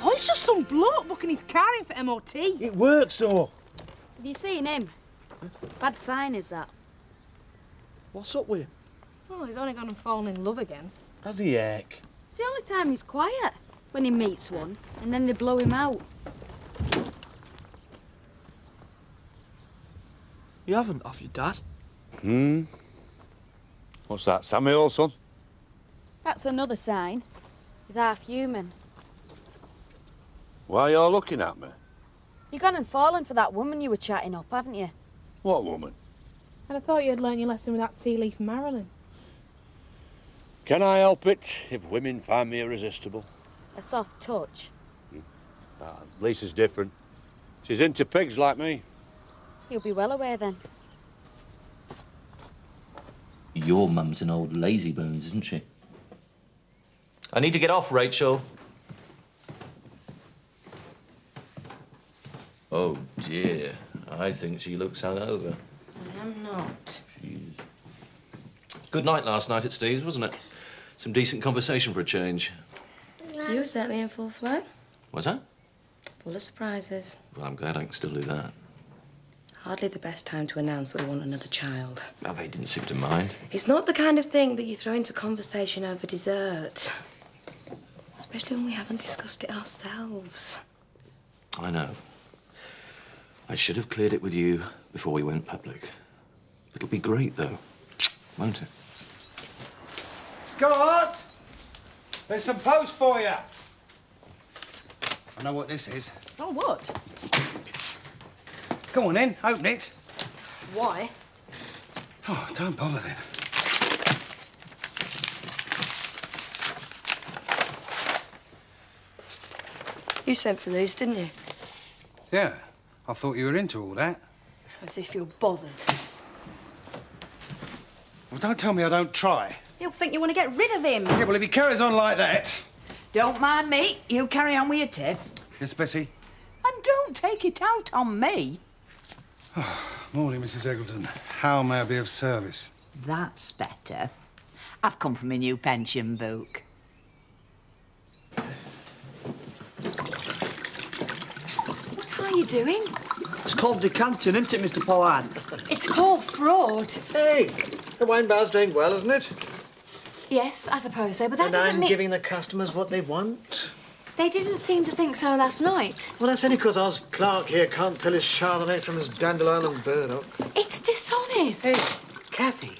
Oh, it's just some bloke booking his car in for MOT. It works, though. Have you seen him? Bad sign is that. What's up with him? Oh, he's only gone and fallen in love again. Does he ache? It's the only time he's quiet, when he meets one, and then they blow him out. You haven't, have you, Dad? What's that, Samuel, son? That's another sign. He's half human. Why are you all looking at me? You've gone and fallen for that woman you were chatting up, haven't you? What woman? And I thought you had learnt your lesson with that tea leaf Marilyn. Can I help it if women find me irresistible? A soft touch. Lisa's different. She's into pigs like me. You'll be well aware then. Your mum's an old lazybones, isn't she? I need to get off, Rachel. Oh, dear. I think she looks hungover. I am not. Jeez. Good night last night at Steve's, wasn't it? Some decent conversation for a change. You were certainly in full flow. Was that? Full of surprises. Well, I'm glad I can still do that. Hardly the best time to announce that we want another child. Well, they didn't seem to mind. It's not the kind of thing that you throw into conversation over dessert. Especially when we haven't discussed it ourselves. I know. I should have cleared it with you before we went public. It'll be great, though, won't it? Scott! There's some post for you. I know what this is. Oh, what? Come on in, open it. Why? Oh, don't bother then. You sent for these, didn't you? Yeah, I thought you were into all that. As if you're bothered. Well, don't tell me I don't try. He'll think you want to get rid of him. Yeah, well, if he carries on like that... Don't mind me. You carry on with your tiff. Yes, Betty? And don't take it out on me. Morning, Mrs. Eggleton. How may I be of service? That's better. I've come from a new pension book. What are you doing? It's called decanting, isn't it, Mr. Pollard? It's called fraud. Hey, the wine bar's doing well, isn't it? Yes, I suppose so, but that And doesn't I'm mean... giving the customers what they want. They didn't seem to think so last night. Well, that's only because Oz Clark here can't tell his Chardonnay from his Dandelion and Burdock. It's dishonest. Hey, Kathy,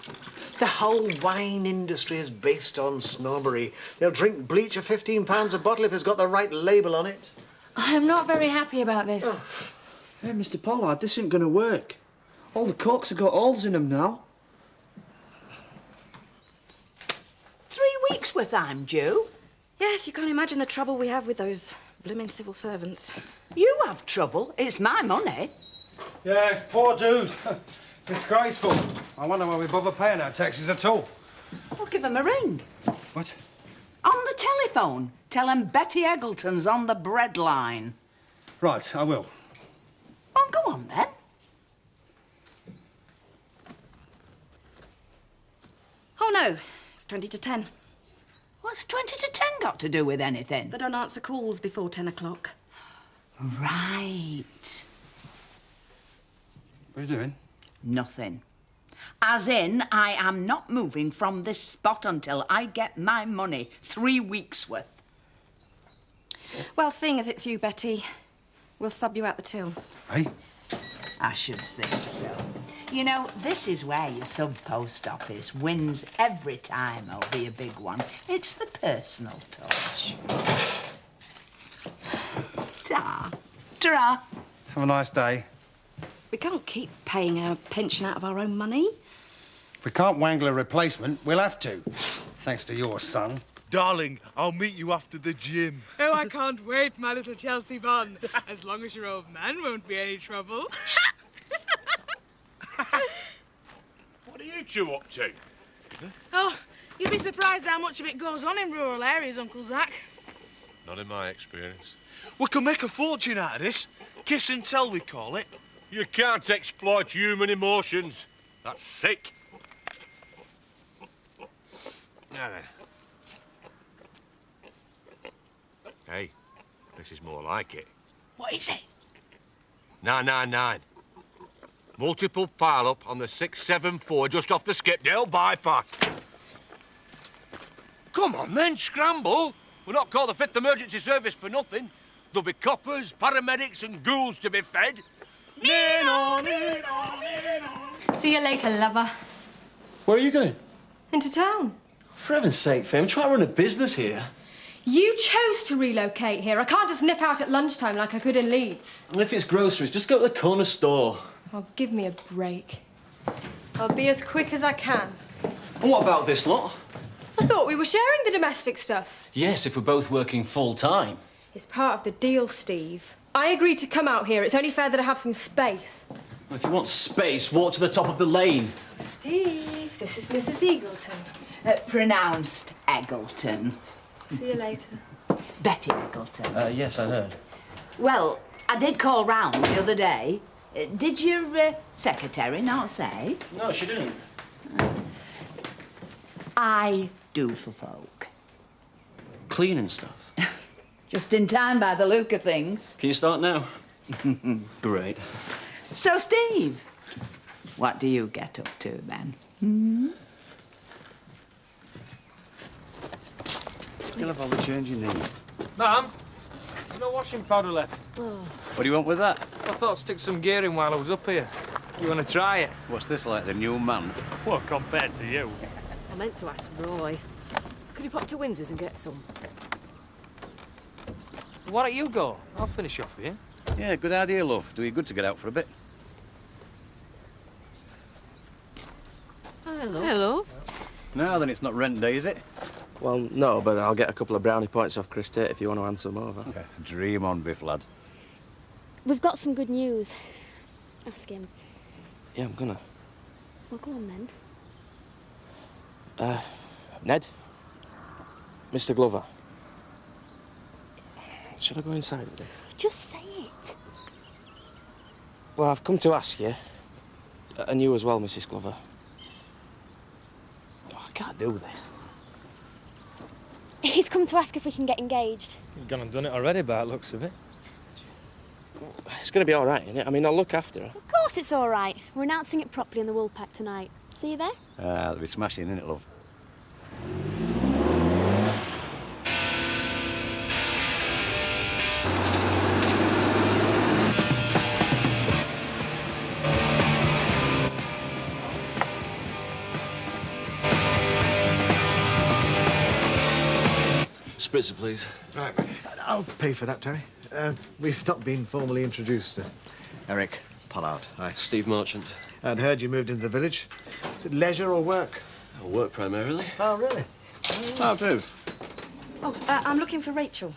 the whole wine industry is based on snobbery. They'll drink bleach at £15 a bottle if it's got the right label on it. I am not very happy about this. Oh. Hey, Mr. Pollard, this isn't going to work. All the corks have got holes in them now. 3 weeks' worth I'm due. Yes, you can't imagine the trouble we have with those blooming civil servants. You have trouble. It's my money. Yes, poor dues. Disgraceful. I wonder why we bother paying our taxes at all. I'll give him a ring. What? On the telephone. Tell him Betty Eggleton's on the bread line. Right, I will. Well, go on, then. Oh, no. It's 20 to 10. What's 20 to 10 got to do with anything? They don't answer calls before 10 o'clock. Right. What are you doing? Nothing. As in, I am not moving from this spot until I get my money. 3 weeks' worth. Well, seeing as it's you, Betty, we'll sub you out the till. Hey? I should think so. You know, this is where your sub-post office wins every time over your big one. It's the personal touch. Ta. Ta. Have a nice day. We can't keep paying our pension out of our own money. If we can't wangle a replacement, we'll have to. Thanks to your son. Darling, I'll meet you after the gym. Oh, I can't wait, my little Chelsea bun. As long as your old man won't be any trouble. What are you two up to? Oh, you'd be surprised how much of it goes on in rural areas, Uncle Zach. Not in my experience. We can make a fortune out of this. Kiss and tell, we call it. You can't exploit human emotions. That's sick. Now then. Hey, This is more like it. What is it? 999. Multiple pile-up on the 674 just off the Skipdale bypass. Come on then, scramble. We're not called the 5th Emergency Service for nothing. There'll be coppers, paramedics and ghouls to be fed. See you later, lover. Where are you going? Into town. For heaven's sake, Faye, I'm trying to run a business here. You chose to relocate here. I can't just nip out at lunchtime like I could in Leeds. And if it's groceries, just go to the corner store. Oh, give me a break. I'll be as quick as I can. And what about this lot? I thought we were sharing the domestic stuff. Yes, if we're both working full-time. It's part of the deal, Steve. I agreed to come out here. It's only fair that I have some space. Well, if you want space, walk to the top of the lane. Steve, this is Mrs. Eagleton. Pronounced Eggleton. See you later. Betty Eggleton. Yes, I heard. Well, I did call round the other day. Did your secretary not say? No, she didn't. I do for folk. Cleaning stuff. Just in time by the look of things. Can you start now? Great. So, Steve, what do you get up to then? Hmm? You'll have all the change you need. Ma'am, there's no washing powder left. What do you want with that? I thought I'd stick some gear in while I was up here. You want to try it? What's this, like the new man? Well, compared to you. I meant to ask Roy. Could you pop to Windsor's and get some? Why don't you go? I'll finish off here. Yeah, good idea, love. Do you good to get out for a bit? Hello. Hello. No, then it's not rent day, is it? Well, no, but I'll get a couple of brownie points off Chris Tate if you want to hand some over. Yeah, dream on, Biff, lad. We've got some good news. Ask him. Yeah, I'm gonna. Well, go on then. Ned? Mr. Glover? Should I go inside with him? Just say it. Well, I've come to ask you, and you as well, Mrs. Glover. Oh, I can't do this. He's come to ask if we can get engaged. You've gone and done it already by the looks of it. It's going to be all right, isn't it? I mean, I'll look after her. Of course it's all right. We're announcing it properly in the Woolpack tonight. See you there? That'll be smashing, innit, love? Spritzer, please. Right. I'll pay for that, Terry. We've not been formally introduced. Eric Pollard. Hi. Steve Marchant. I'd heard you moved into the village. Is it leisure or work? Work primarily. Oh, really? I'll do. Oh, I'm looking for Rachel.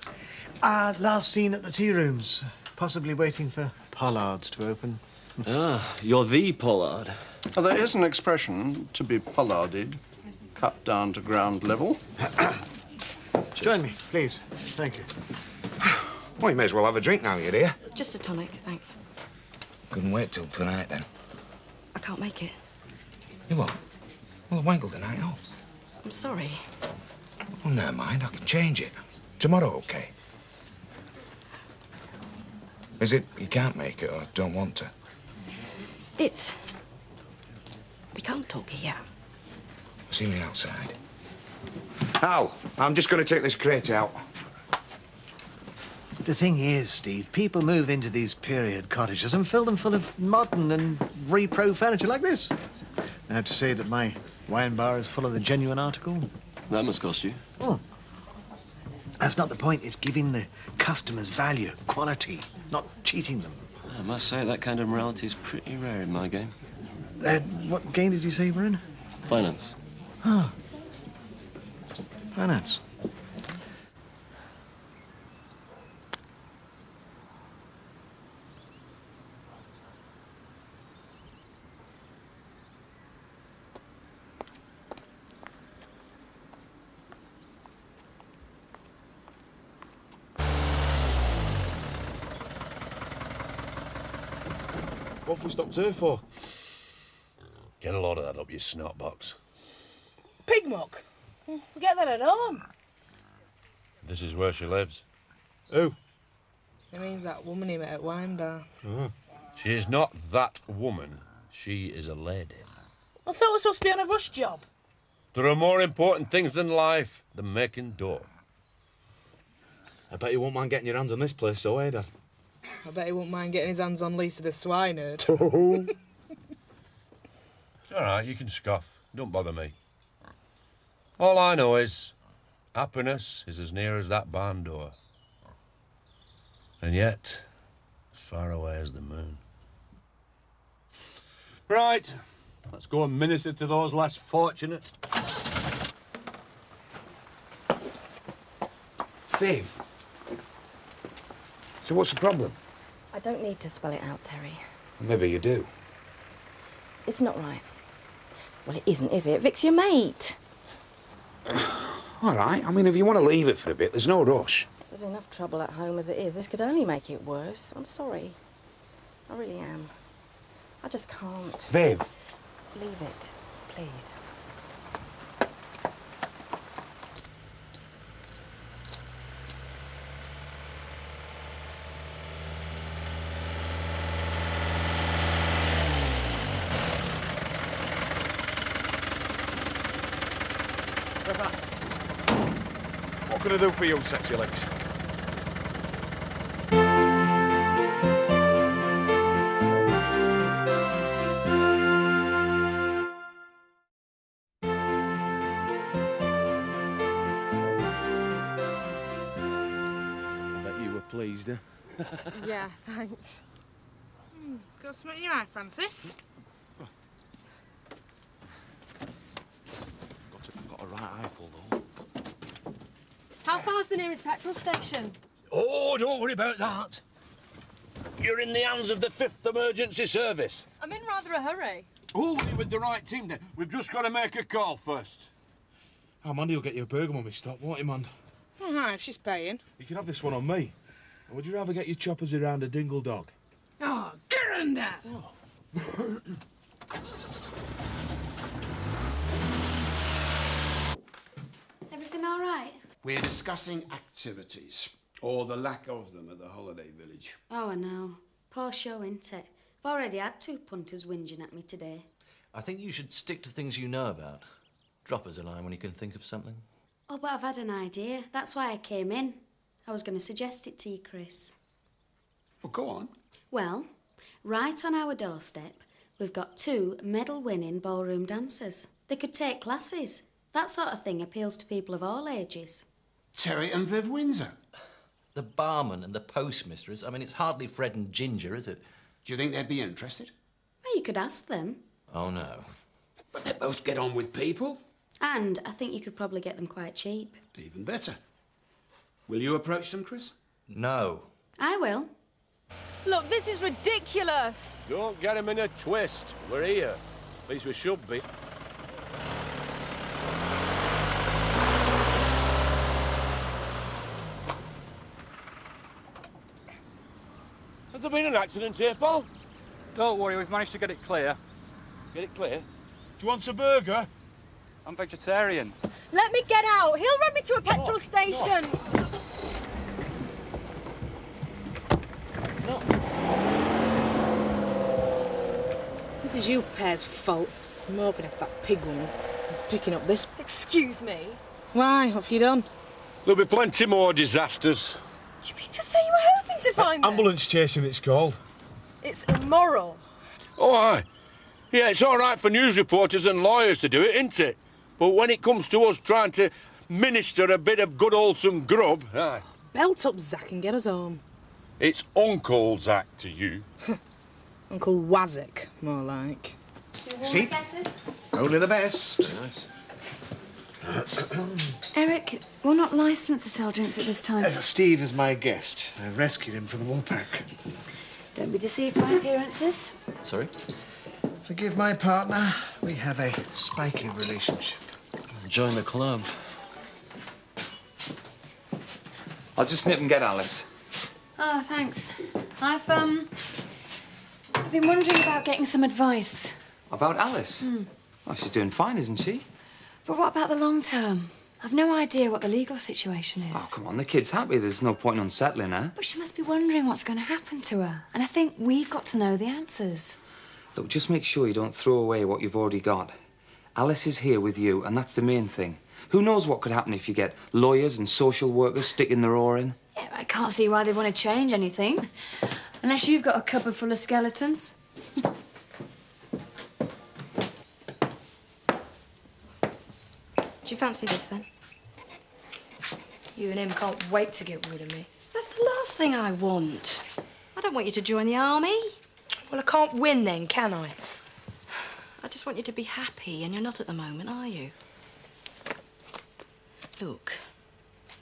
Last seen at the tea rooms. Possibly waiting for Pollards to open. Ah, you're the Pollard. Well, there is an expression, to be pollarded, cut down to ground level. Join me, please. Thank you. Well, you may as well have a drink now you're here. Just a tonic, thanks. Couldn't wait till tonight, then. I can't make it. You what? Well, I wangled the night off. I'm sorry. Well, never mind, I can change it. Tomorrow, OK? Is it you can't make it or don't want to? It's... We can't talk here. See me outside. Al, I'm just going to take this crate out. The thing is, Steve, people move into these period cottages and fill them full of modern and repro furniture like this. I have to say that my wine bar is full of the genuine article. That must cost you. Oh. That's not the point. It's giving the customers value, quality, not cheating them. I must say, that kind of morality is pretty rare in my game. What game did you say you were in? Finance. Oh. Finance. What have we stopped here for? Get a load of that up your snot box. Pig muck? We get that at home. This is where she lives. Who? It means that woman he met at wine bar. Oh. She is not that woman. She is a lady. I thought we were supposed to be on a rush job. There are more important things than life than making dough. I bet you won't mind getting your hands on this place, though, eh, Dad? I bet he won't mind getting his hands on Lisa the swineherd. All right, you can scoff. Don't bother me. All I know is happiness is as near as that barn door. And yet, as far away as the moon. Right, let's go and minister to those less fortunate. Viv. So what's the problem? I don't need to spell it out, Terry. Maybe you do. It's not right. Well, it isn't, is it? Vic's your mate. All right. I mean, if you want to leave it for a bit, there's no rush. There's enough trouble at home as it is. This could only make it worse. I'm sorry. I really am. I just can't. Viv. Leave it, please. What can I do for you, sexy legs? I bet you were pleased, eh? Yeah, thanks. Got something in your eye, Francis? Got a right eyeful, though. How far's the nearest petrol station? Oh, don't worry about that. You're in the hands of the 5th Emergency Service. I'm in rather a hurry. Oh, you're with the right team then. We've just got to make a call first. Oh, Mandy will get you a burger when we stop, won't he, man? All right, if she's paying. You can have this one on me. Or would you rather get your choppers around a dingle dog? Oh, get under! Everything all right? We're discussing activities, or the lack of them at the holiday village. Oh, I know. Poor show, ain't it? I've already had 2 punters whinging at me today. I think you should stick to things you know about. Drop us a line when you can think of something. Oh, but I've had an idea. That's why I came in. I was going to suggest it to you, Chris. Well, go on. Well, right on our doorstep, we've got 2 medal-winning ballroom dancers. They could take classes. That sort of thing appeals to people of all ages. Terry and Viv Windsor. The barman and the postmistress, I mean, it's hardly Fred and Ginger, is it? Do you think they'd be interested? Well, you could ask them. Oh, no. But they both get on with people. And I think you could probably get them quite cheap. Even better. Will you approach them, Chris? No. I will. Look, this is ridiculous. Don't get him in a twist. We're here. At least we should be. Has there been an accident here, Paul? Don't worry, we've managed to get it clear. Get it clear? Do you want a burger? I'm vegetarian. Let me get out. He'll run me to a petrol station. This is you pair's fault. I'm hoping if that pig woman picking up this. Excuse me. Why? What have you done? There'll be plenty more disasters. Do you mean to say you were hoping to find them? Ambulance chasing, it's called. It's immoral. Oh, aye. Yeah, it's all right for news reporters and lawyers to do it, isn't it? But when it comes to us trying to minister a bit of good wholesome grub, aye. Belt up, Zach, and get us home. It's Uncle Zach to you. Uncle Wazzick, more like. See? Only the best. Nice. Eric, we're not licensed to sell drinks at this time. Steve is my guest. I rescued him from the Woolpack. Don't be deceived by appearances. Sorry? Forgive my partner. We have a spiky relationship. Join the club. I'll just nip and get Alice. Oh, thanks. I've been wondering about getting some advice. About Alice? Well, she's doing fine, isn't she? But what about the long term? I've no idea what the legal situation is. Oh, come on, the kid's happy. There's no point in unsettling her. But she must be wondering what's going to happen to her. And I think we've got to know the answers. Look, just make sure you don't throw away what you've already got. Alice is here with you, and that's the main thing. Who knows what could happen if you get lawyers and social workers sticking their oar in? Yeah, I can't see why they want to change anything. Unless you've got a cupboard full of skeletons. Do you fancy this, then? You and him can't wait to get rid of me. That's the last thing I want. I don't want you to join the army. Well, I can't win then, can I? I just want you to be happy, and you're not at the moment, are you? Look,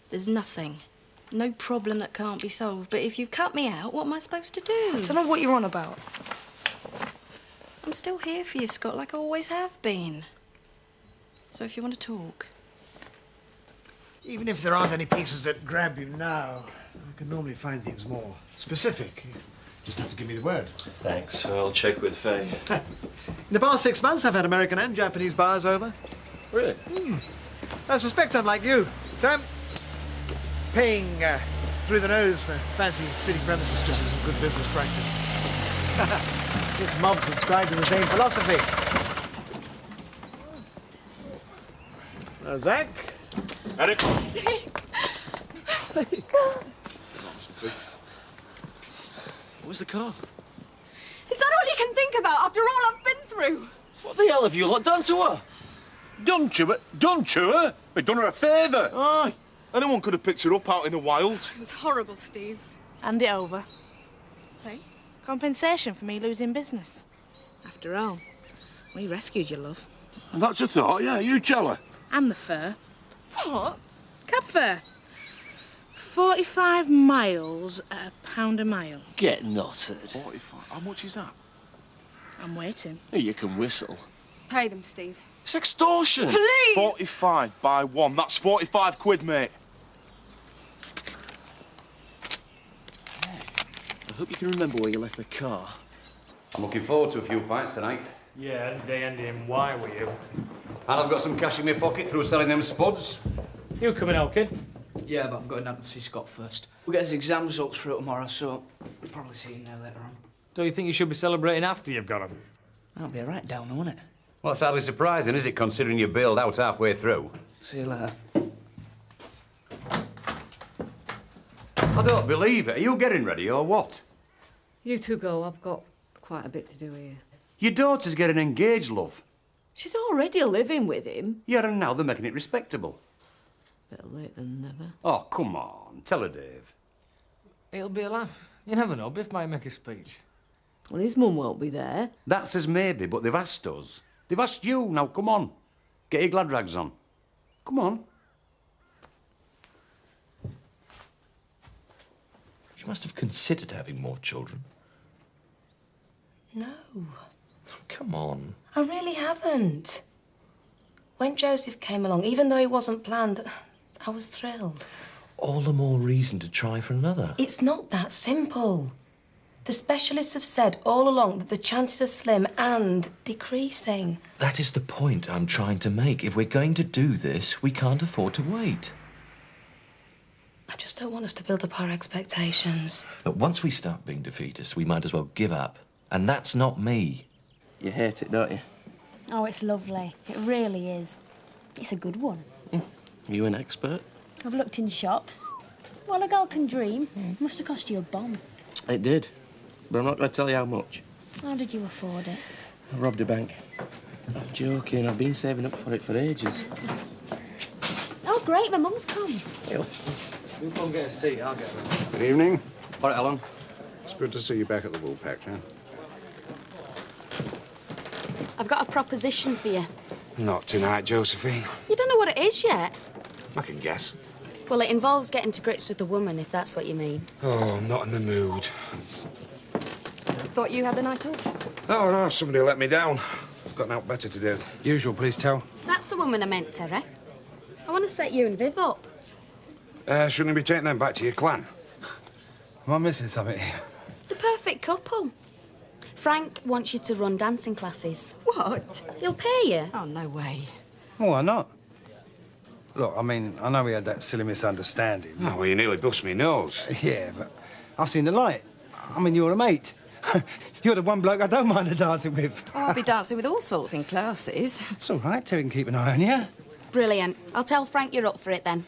there's nothing. No problem that can't be solved, but if you cut me out, what am I supposed to do? I don't know what you're on about. I'm still here for you, Scott, like I always have been. So if you want to talk... Even if there aren't any pieces that grab you now, I can normally find things more specific. You just have to give me the word. Thanks. I'll check with Faye. In the past 6 months, I've had American and Japanese buyers over. Really? I suspect I'm like you, Sam. Paying through the nose for fancy city premises just isn't good business practice. This mob subscribe to the same philosophy. Now, Zach. Eric. Steve. Where's the car? Is that all you can think about after all I've been through? What the hell have you lot done to her? Done to her? Done to her? We've done her a favour. Aye. Anyone could have picked her up out in the wilds. It was horrible, Steve. Hand it over. Hey, compensation for me losing business. After all, we rescued your love. And that's a thought, yeah. You tell her. And the fare. What? Cab fare. 45 miles at £1 a mile. Get knotted. 45. How much is that? I'm waiting. You can whistle. Pay them, Steve. It's extortion. Please! 45 by 1. That's 45 quid, mate. I hope you can remember where you left the car. I'm looking forward to a few pints tonight. Yeah, they ended in Y with you. And I've got some cash in my pocket through selling them spuds. You coming out, kid? Yeah, but I'm going down to see Scott first. We'll get his exam results through tomorrow, so we'll probably see him there later on. Don't you think you should be celebrating after you've got him? That'll be a right downer, won't it? Well, it's hardly surprising, is it, considering you bailed out halfway through? See you later. I don't believe it. Are you getting ready, or what? You two go. I've got quite a bit to do here. Your daughter's getting engaged, love. She's already living with him. Yeah, and now they're making it respectable. Better late than never. Oh, come on. Tell her, Dave. It'll be a laugh. You never know. Biff might make a speech. Well, his mum won't be there. That says maybe, but they've asked us. They've asked you. Now, come on. Get your glad rags on. Come on. She must have considered having more children. No. Come on. I really haven't. When Joseph came along, even though it wasn't planned, I was thrilled. All the more reason to try for another. It's not that simple. The specialists have said all along that the chances are slim and decreasing. That is the point I'm trying to make. If we're going to do this, we can't afford to wait. I just don't want us to build up our expectations. But once we start being defeatists, we might as well give up. And that's not me. You hate it, don't you? Oh, it's lovely. It really is. It's a good one. Are you an expert? I've looked in shops. Well, a girl can dream. Must have cost you a bomb. It did. But I'm not going to tell you how much. How did you afford it? I robbed a bank. I'm joking. I've been saving up for it for ages. Oh, great. My mum's come. Yep. You go and get a seat. I'll get one. Good evening. All right, Alan. It's good to see you back at the Woolpack, huh? I've got a proposition for you. Not tonight, Josephine. You don't know what it is yet. I can guess. Well, it involves getting to grips with a woman, if that's what you mean. Oh, I'm not in the mood. Thought you had the night off. Oh, no, somebody let me down. I've got nothing better to do. Usual, please tell. That's the woman I meant, Terry. I want to set you and Viv up. Shouldn't you be taking them back to your clan? Am I missing something here? The perfect couple. Frank wants you to run dancing classes. What? He'll pay you. Oh, no way. Oh, why not? Look, I mean, I know we had that silly misunderstanding. Oh, well, you nearly bust me nose. Yeah, but I've seen the light. I mean, you're a mate. You're the one bloke I don't mind dancing with. Oh, I'll be dancing with all sorts in classes. It's all right, Terry can keep an eye on you. Brilliant. I'll tell Frank you're up for it then.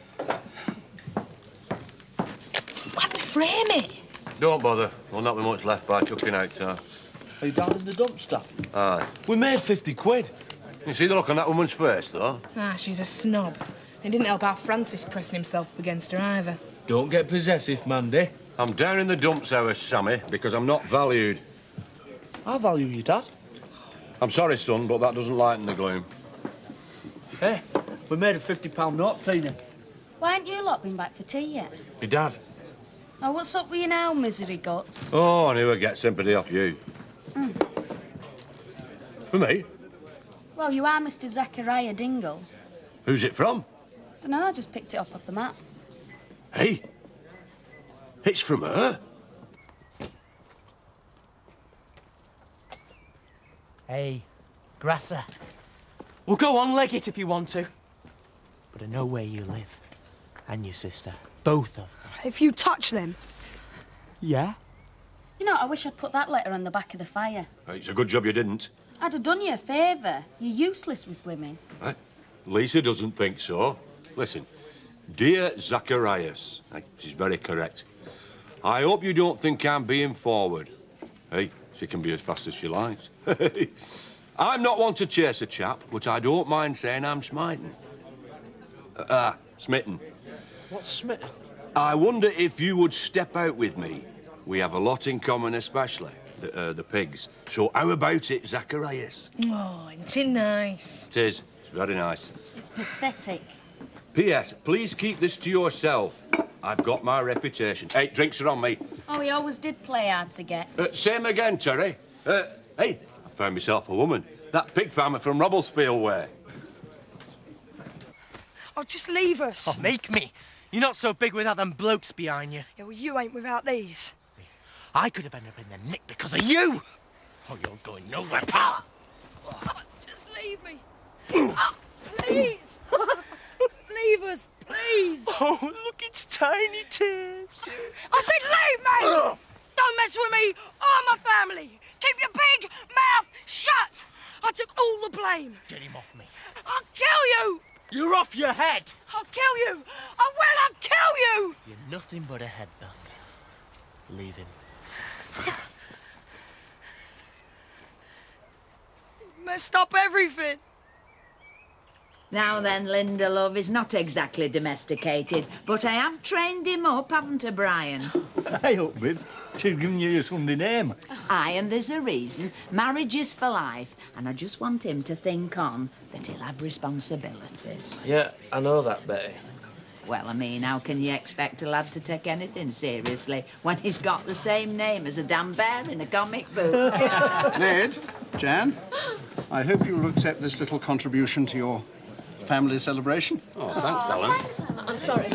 Why don't we frame it? Don't bother. There'll not be much left by chucking out time. Are you down in the dumpster? Aye. We made 50 quid. You see the look on that woman's face, though? Ah, she's a snob. It didn't help our Francis pressing himself up against her either. Don't get possessive, Mandy. I'm down in the dumps hours, Sammy, because I'm not valued. I value you, Dad. I'm sorry, son, but that doesn't lighten the gloom. Hey, we made a £50 note, Tina. Why ain't you lot been back for tea yet? Me dad. Oh, what's up with you now, misery guts? Oh, I knew I'd get sympathy off you. For me? Well, you are Mr. Zachariah Dingle. Who's it from? Dunno, I just picked it up off the map. Hey? It's from her? Hey, Grasser. Well, go on, leg it if you want to. But I know where you live. And your sister. Both of them. If you touch them. Yeah? You know, I wish I'd put that letter on the back of the fire. It's a good job you didn't. I'd have done you a favour. You're useless with women. Right? Lisa doesn't think so. Listen, dear Zacharias, she's very correct. I hope you don't think I'm being forward. Hey, she can be as fast as she likes. I'm not one to chase a chap, but I don't mind saying I'm smitten. Smitten. What's smitten? I wonder if you would step out with me. We have a lot in common, especially the pigs. So how about it, Zacharias? Oh, isn't it nice? It is. It's very nice. It's pathetic. P.S. Please keep this to yourself. I've got my reputation. Hey, drinks are on me. Oh, he always did play hard to get. Same again, Terry. Hey, I found myself a woman. That pig farmer from Robblesfield way. Oh, just leave us. Oh, make me. You're not so big without them blokes behind you. Yeah, well, you ain't without these. I could have ended up in the nick because of you. Oh, you're going nowhere, pal. Oh, just leave me. Oh, please. Just leave us, please. Oh, look, it's tiny tears. I said leave me. Don't mess with me or my family. Keep your big mouth shut. I took all the blame. Get him off me. I'll kill you. You're off your head. I'll kill you. I will. I'll kill you. You're nothing but a headband. Leave him. Messed up everything. Now then, Linda, love, is not exactly domesticated, but I have trained him up, haven't I, Brian? I hope, Biv. She's given you your Sunday name. Aye, and there's a reason. Marriage is for life, and I just want him to think on that he'll have responsibilities. Yeah, I know that, Betty. Well, I mean, how can you expect a lad to take anything seriously when he's got the same name as a damn bear in a comic book? Ned, Jan, I hope you'll accept this little contribution to your family celebration. Oh, thanks, Alan. I'm sorry.